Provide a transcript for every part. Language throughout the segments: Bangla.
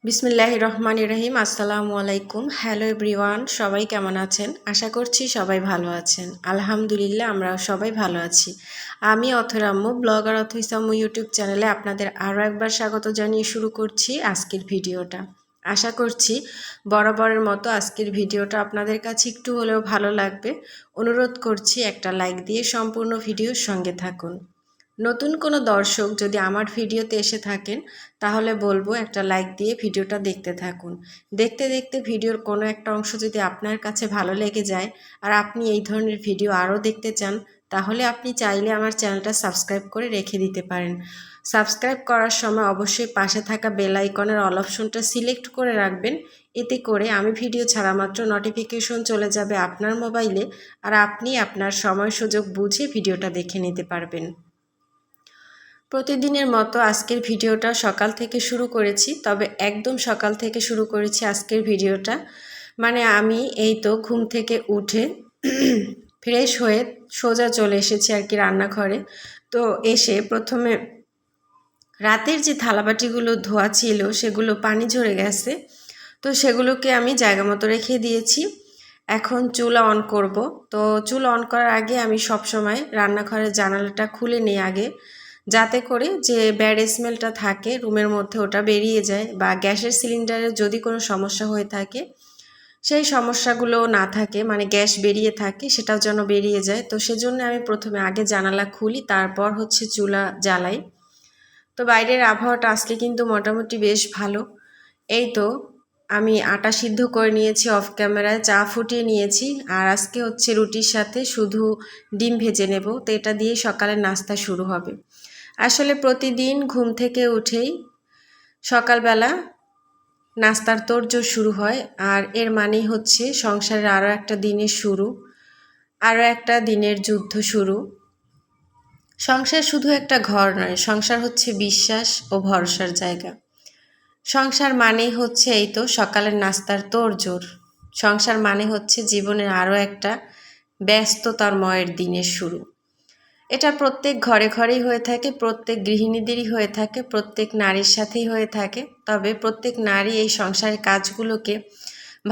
বিসমিল্লাহির রহমানির রহিম। আসসালামু আলাইকুম। হ্যালো এভরিওয়ান, সবাই কেমন আছেন? আশা করছি সবাই ভালো আছেন। আলহামদুলিল্লাহ, আমরা সবাই ভালো আছি। আমি অথর আম্মু, ব্লগার অথইস আম্মু ইউটিউব চ্যানেলে আপনাদের আরও একবার স্বাগত জানিয়ে শুরু করছি আজকের ভিডিওটা। আশা করছি বরাবরের মতো আজকের ভিডিওটা আপনাদের কাছে একটু হলেও ভালো লাগবে। অনুরোধ করছি একটা লাইক দিয়ে সম্পূর্ণ ভিডিওর সঙ্গে থাকুন। নতুন কোনো দর্শক যদি আমার ভিডিওতে এসে থাকেন তাহলে বলবো একটা লাইক দিয়ে ভিডিওটা দেখতে থাকুন। দেখতে দেখতে ভিডিওর কোনো একটা অংশ যদি আপনার কাছে ভালো লেগে যায় আর আপনি এই ধরনের ভিডিও আরও দেখতে চান, তাহলে আপনি চাইলে আমার চ্যানেলটা সাবস্ক্রাইব করে রেখে দিতে পারেন। সাবস্ক্রাইব করার সময় অবশ্যই পাশে থাকা বেল আইকনের অল অপশনটা সিলেক্ট করে রাখবেন। এতে করে আমি ভিডিও ছাড়া মাত্র নোটিফিকেশন চলে যাবে আপনার মোবাইলে, আর আপনি আপনার সময় সুযোগ বুঝে ভিডিওটা দেখে নিতে পারবেন। প্রতিদিনের মতো আজকের ভিডিওটা সকাল থেকে শুরু করেছি, তবে একদম সকাল থেকে শুরু করেছি আজকের ভিডিওটা। মানে আমি এই তো ঘুম থেকে উঠে ফ্রেশ হয়ে সোজা চলে এসেছি আর কি রান্নাঘরে। তো এসে প্রথমে রাতের যে থালাবাটিগুলো ধোয়া ছিল সেগুলো পানি ঝরে গেছে, তো সেগুলোকে আমি জায়গা মতো রেখে দিয়েছি। এখন চুলা অন করব। তো চুলা অন করার আগে আমি সবসময় রান্নাঘরের জানালাটা খুলে নিই আগে, যাতে করে যে ব্যাড স্মেলটা থাকে রুমের মধ্যে ওটা বেরিয়ে যায়, বা গ্যাসের সিলিন্ডারে যদি কোনো সমস্যা হয়ে থাকে সেই সমস্যাগুলো না থাকে, মানে গ্যাস বেরিয়ে থাকে সেটাও যেন বেরিয়ে যায়। তো সেজন্য আমি প্রথমে আগে জানালা খুলি, তারপর হচ্ছে চুলা জ্বালাই। তো বাইরের আবহাওয়াটা আজকে কিন্তু মোটামুটি বেশ ভালো। এই তো আমি আটা সিদ্ধ করে নিয়েছি, অফ ক্যামেরায় চা ফুটিয়ে নিয়েছি, আর আজকে হচ্ছে রুটির সাথে শুধু ডিম ভেজে নেব। তো এটা দিয়েই সকালের নাস্তা শুরু হবে। আসলে প্রতিদিন ঘুম থেকে উঠেই সকালবেলা নাস্তার তোড়জোড় শুরু হয়, আর এর মানেই হচ্ছে সংসারের আরও একটা দিনের শুরু, আরও একটা দিনের যুদ্ধ শুরু। সংসার শুধু একটা ঘর নয়, সংসার হচ্ছে বিশ্বাস ও ভরসার জায়গা। সংসার মানেই হচ্ছে এই তো সকালের নাস্তার তোড়জোড়। সংসার মানে হচ্ছে জীবনের আরও একটা ব্যস্ততাময়ের দিনের শুরু। এটা প্রত্যেক ঘরে ঘরেই হয়ে থাকে, প্রত্যেক গৃহিণীদেরই হয়ে থাকে, প্রত্যেক নারীর সাথেই হয়ে থাকে। তবে প্রত্যেক নারী এই সংসারের কাজগুলোকে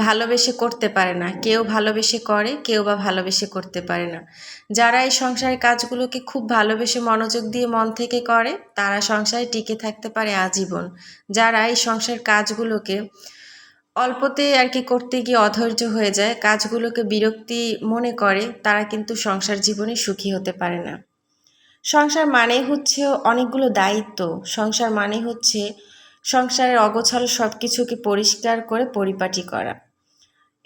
ভালোবেসে করতে পারে না। কেউ ভালোবেসে করে, কেউ বা ভালোবেসে করতে পারে না। যারা এই সংসারের কাজগুলোকে খুব ভালোবেসে মনোযোগ দিয়ে মন থেকে করে, তারা সংসারে টিকে থাকতে পারে আজীবন। যারা এই সংসারের কাজগুলোকে অল্পতে আর কি করতে গিয়ে অধৈর্য হয়ে যায়, কাজগুলোকে বিরক্তি মনে করে, তারা কিন্তু সংসার জীবনে সুখী হতে পারে না। সংসার মানে হচ্ছে অনেকগুলো দায়িত্ব। সংসার মানে হচ্ছে সংসারের অগোছালো সব কিছুকে পরিষ্কার করে পরিপাটি করা।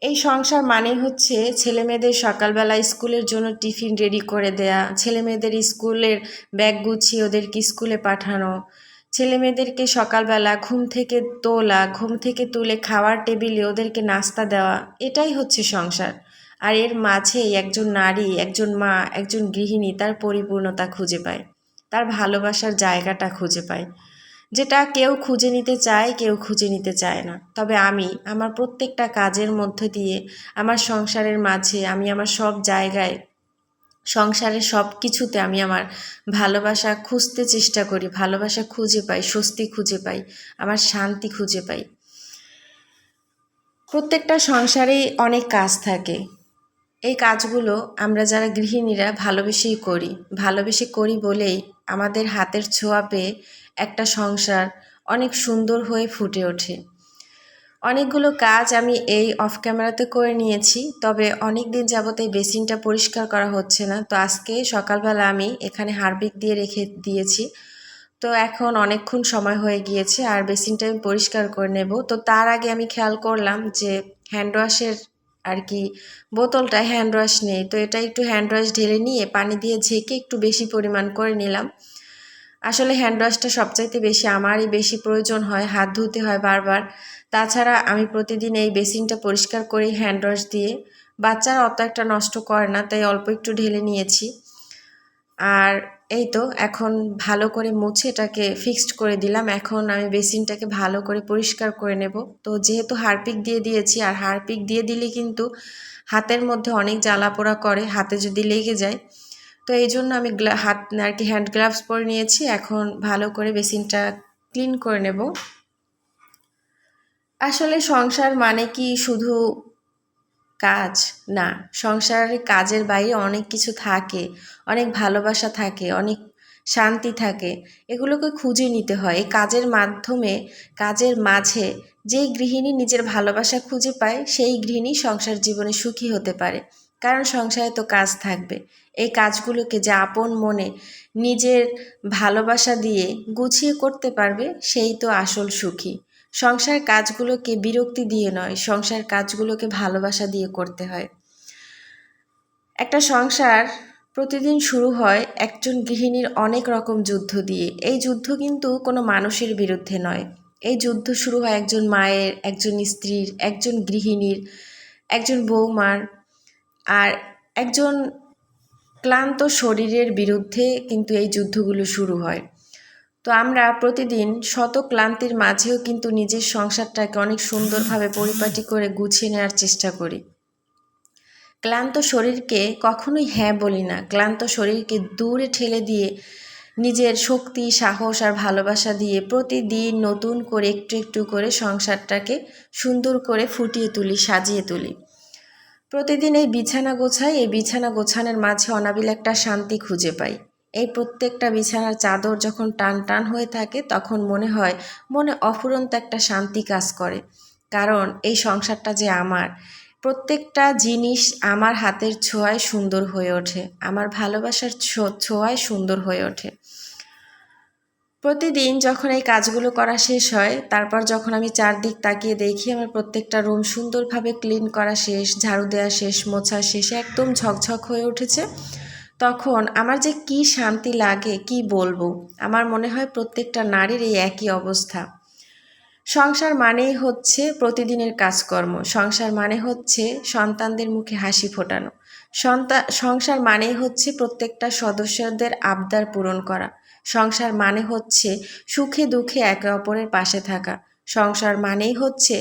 এই সংসার মানে হচ্ছে ছেলেমেয়েদের সকালবেলা স্কুলের জন্য টিফিন রেডি করে দেয়া, ছেলেমেয়েদের স্কুলের ব্যাগ গুছিয়ে ওদেরকে স্কুলে পাঠানো, ছেলেমেয়েদেরকে সকালবেলা ঘুম থেকে তোলা, ঘুম থেকে তুলে খাওয়ার টেবিলে ওদেরকে নাস্তা দেওয়া। এটাই হচ্ছে সংসার। আর এর মাঝেই একজন নারী, একজন মা, একজন গৃহিণী তার পরিপূর্ণতা খুঁজে পায়, তার ভালোবাসার জায়গাটা খুঁজে পায়, যেটা কেউ খুঁজে নিতে চায়, কেউ খুঁজে নিতে চায় না। তবে আমি আমার প্রত্যেকটা কাজের মধ্য দিয়ে, আমার সংসারের মাঝে, আমি আমার সব জায়গায়, সংসারের সব কিছুতে আমি আমার ভালোবাসা খুঁজতে চেষ্টা করি, ভালোবাসা খুঁজে পাই, স্বস্তি খুঁজে পাই, আমার শান্তি খুঁজে পাই। প্রত্যেকটা সংসারেই অনেক কাজ থাকে। এই কাজগুলো আমরা যারা গৃহিণীরা ভালোবেসেই করি, ভালোবেসে করি বলেই আমাদের হাতের ছোঁয়া পেয়ে একটা সংসার অনেক সুন্দর হয়ে ফুটে ওঠে। অনেকগুলো কাজ আমি এই অফ ক্যামেরাতে করে নিয়েছি, তবে অনেক দিন যাবত এই বেসিনটা পরিষ্কার করা হচ্ছে না। তো আজকে সকালবেলা আমি এখানে হারপিক দিয়ে রেখে দিয়েছি। তো এখন অনেকক্ষণ সময় হয়ে গিয়েছে, আর বেসিনটা আমি পরিষ্কার করে নেব। তো তার আগে আমি খেয়াল করলাম যে হ্যান্ড ওয়াশের আর কি বোতলটা হ্যান্ড ওয়াশ নেই। তো এটা একটু হ্যান্ড ওয়াশ ঢেলে নিয়ে পানি দিয়ে ঝেঁকে একটু বেশি পরিমাণ করে নিলাম। আসলে হ্যান্ড ওয়াশটা সবচাইতে বেশি আমারই বেশি প্রয়োজন হয়, হাত ধুতে হয় বারবার। তাছাড়া আমি প্রতিদিন এই বেসিনটা পরিষ্কার করি হ্যান্ড ওয়াশ দিয়ে। বাচ্চারা অত একটা নষ্ট করে না, তাই অল্প একটু ঢেলে নিয়েছি। আর এই তো এখন ভালো করে মুছে এটাকে ফিক্সড করে দিলাম। এখন আমি বেসিনটাকে ভালো করে পরিষ্কার করে নেব। তো যেহেতু হারপিক দিয়ে দিয়েছি, আর হারপিক দিয়ে দিলে কিন্তু হাতের মধ্যে অনেক জ্বালা পোড়া করে, হাতে যদি লেগে যায়। তো এই জন্য আমি হাত আর কি হ্যান্ড গ্লাভস পরে নিয়েছি। এখন ভালো করে বেসিনটা ক্লিন করে নেব। আসলে সংসার মানে কি শুধু কাজ? না, সংসারের কাজের বাইরে অনেক কিছু থাকে, অনেক ভালোবাসা থাকে, অনেক শান্তি থাকে। এগুলোকে খুঁজে নিতে হয়। এই কাজের মাধ্যমে, কাজের মাঝে যেই গৃহিণী নিজের ভালোবাসা খুঁজে পায়, সেই গৃহিণী সংসার জীবনে সুখী হতে পারে। কারণ সংসারে তো কাজ থাকবে। এই কাজগুলোকে যে আপন মনে নিজের ভালোবাসা দিয়ে গুছিয়ে করতে পারবে, সেই তো আসল সুখী। সংসার কাজগুলোকে বিরক্তি দিয়ে নয়, সংসার কাজগুলোকে ভালোবাসা দিয়ে করতে হয়। একটা সংসার প্রতিদিন শুরু হয় একজন গৃহিণীর অনেক রকম যুদ্ধ দিয়ে। এই যুদ্ধ কিন্তু কোনো মানুষের বিরুদ্ধে নয়। এই যুদ্ধ শুরু হয় একজন মায়ের, একজন স্ত্রীর, একজন গৃহিণীর, একজন বৌমার আর একজন ক্লান্ত শরীরের বিরুদ্ধে কিন্তু এই যুদ্ধগুলো শুরু হয়। তো আমরা প্রতিদিন শত ক্লান্তির মাঝেও কিন্তু নিজের সংসারটাকে অনেক সুন্দরভাবে পরিপাটি করে গুছিয়ে নেওয়ার চেষ্টা করি। ক্লান্ত শরীরকে কখনোই হ্যাঁ বলি না, ক্লান্ত শরীরকে দূরে ঠেলে দিয়ে নিজের শক্তি, সাহস আর ভালোবাসা দিয়ে প্রতিদিন নতুন করে একটু একটু করে সংসারটাকে সুন্দর করে ফুটিয়ে তুলি, সাজিয়ে তুলি। প্রতিদিন এই বিছানা গোছাই, এই বিছানা গোছানোর মাঝে অনাবিল একটা শান্তি খুঁজে পাই। এই প্রত্যেকটা বিছানার চাদর যখন টান টান হয়ে থাকে, তখন মনে হয় মনে অফুরন্ত একটা শান্তি কাজ করে। কারণ এই সংসারটা যে আমার, প্রত্যেকটা জিনিস আমার হাতের ছোঁয়ায় সুন্দর হয়ে ওঠে, আমার ভালোবাসার ছোঁয়ায় সুন্দর হয়ে ওঠে। প্রতিদিন যখন এই কাজগুলো করা শেষ হয়, তারপর যখন আমি চারদিক তাকিয়ে দেখি আমার প্রত্যেকটা রুম সুন্দরভাবে ক্লিন করা শেষ, ঝাড়ু দেওয়া শেষ, মোছা শেষ, একদম ঝকঝক হয়ে উঠেছে, তখন আমার যে কি শান্তি লাগে কি বলবো। আমার মনে হয় প্রত্যেকটা নারীর এই একই অবস্থা। সংসার মানেই হচ্ছে প্রতিদিনের কাজকর্ম, সংসার মানে হচ্ছে সন্তানদের মুখে হাসি ফোটানো, সংসার মানেই হচ্ছে প্রত্যেকটা সদস্যদের আবদার পূরণ করা, সংসার মানে হচ্ছে সুখে দুঃখে একে অপরের পাশে থাকা, সংসার মানেই হচ্ছে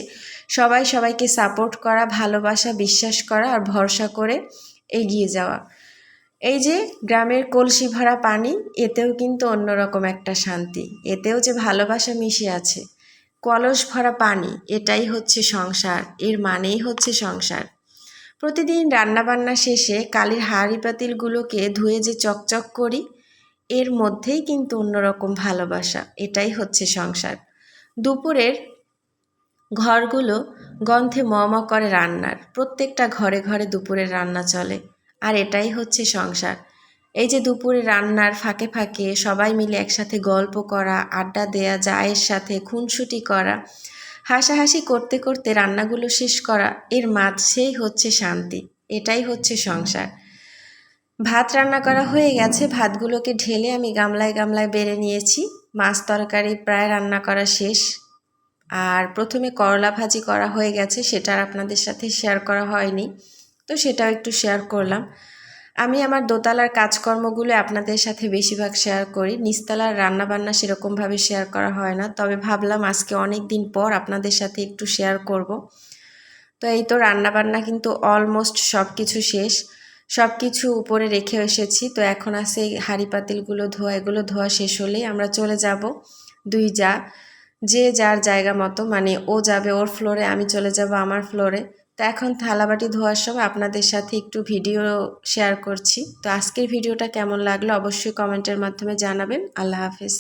সবাই সবাইকে সাপোর্ট করা, ভালোবাসা, বিশ্বাস করা আর ভরসা করে এগিয়ে যাওয়া। এই যে গ্রামের কলসি ভরা পানি, এতেও কিন্তু অন্যরকম একটা শান্তি, এতেও যে ভালোবাসা মিশে আছে। কলস ভরা পানি, এটাই হচ্ছে সংসার, এর মানেই হচ্ছে সংসার। প্রতিদিন রান্নাবান্না শেষে কালির হাঁড়ি পাতিলগুলোকে ধুয়ে যে চকচক করি, এর মধ্যেই কিন্তু অন্যরকম ভালোবাসা, এটাই হচ্ছে সংসার। দুপুরের ঘরগুলো গন্ধে ম ম করে রান্নার, প্রত্যেকটা ঘরে ঘরে দুপুরের রান্না চলে, আর এটাই হচ্ছে সংসার। এই যে দুপুরে রান্নার ফাঁকে ফাঁকে সবাই মিলে একসাথে গল্প করা, আড্ডা দেয়া, চায়ের সাথে খুনসুটি করা, হাসাহাসি করতে করতে রান্নাগুলো শেষ করা, এর মাঝেই হচ্ছে শান্তি, এটাই হচ্ছে সংসার। ভাত রান্না করা হয়ে গেছে, ভাতগুলোকে ঢেলে আমি গামলায় গামলায় বেড়ে নিয়েছি। মাছ তরকারি প্রায় রান্না করা শেষ। আর প্রথমে করলা ভাজি করা হয়ে গেছে, সেটা আর আপনাদের সাথে শেয়ার করা হয়নি, তো সেটাও একটু শেয়ার করলাম। আমি আমার দোতলার কাজকর্মগুলো আপনাদের সাথে বেশিরভাগ শেয়ার করি, নিচতলার রান্নাবান্না সেরকমভাবে শেয়ার করা হয় না, তবে ভাবলাম আজকে অনেক দিন পর আপনাদের সাথে একটু শেয়ার করব। তো এই তো রান্নাবান্না কিন্তু অলমোস্ট সব কিছু শেষ, সব কিছু উপরে রেখে এসেছি। তো এখন আছে হাঁড়ি পাতিলগুলো ধোয়া, এগুলো ধোয়া শেষ হলেই আমরা চলে যাব দুই যা, যে যার জায়গা মতো, মানে ও যাবে ওর ফ্লোরে, আমি চলে যাব আমার ফ্লোরে। তো এখন থালাবাটি ধোয়ার সময় আপনাদের সাথে একটু ভিডিও শেয়ার করছি। তো আজকের ভিডিওটা কেমন লাগলো অবশ্যই কমেন্টের মাধ্যমে জানাবেন। আল্লাহ হাফেজ।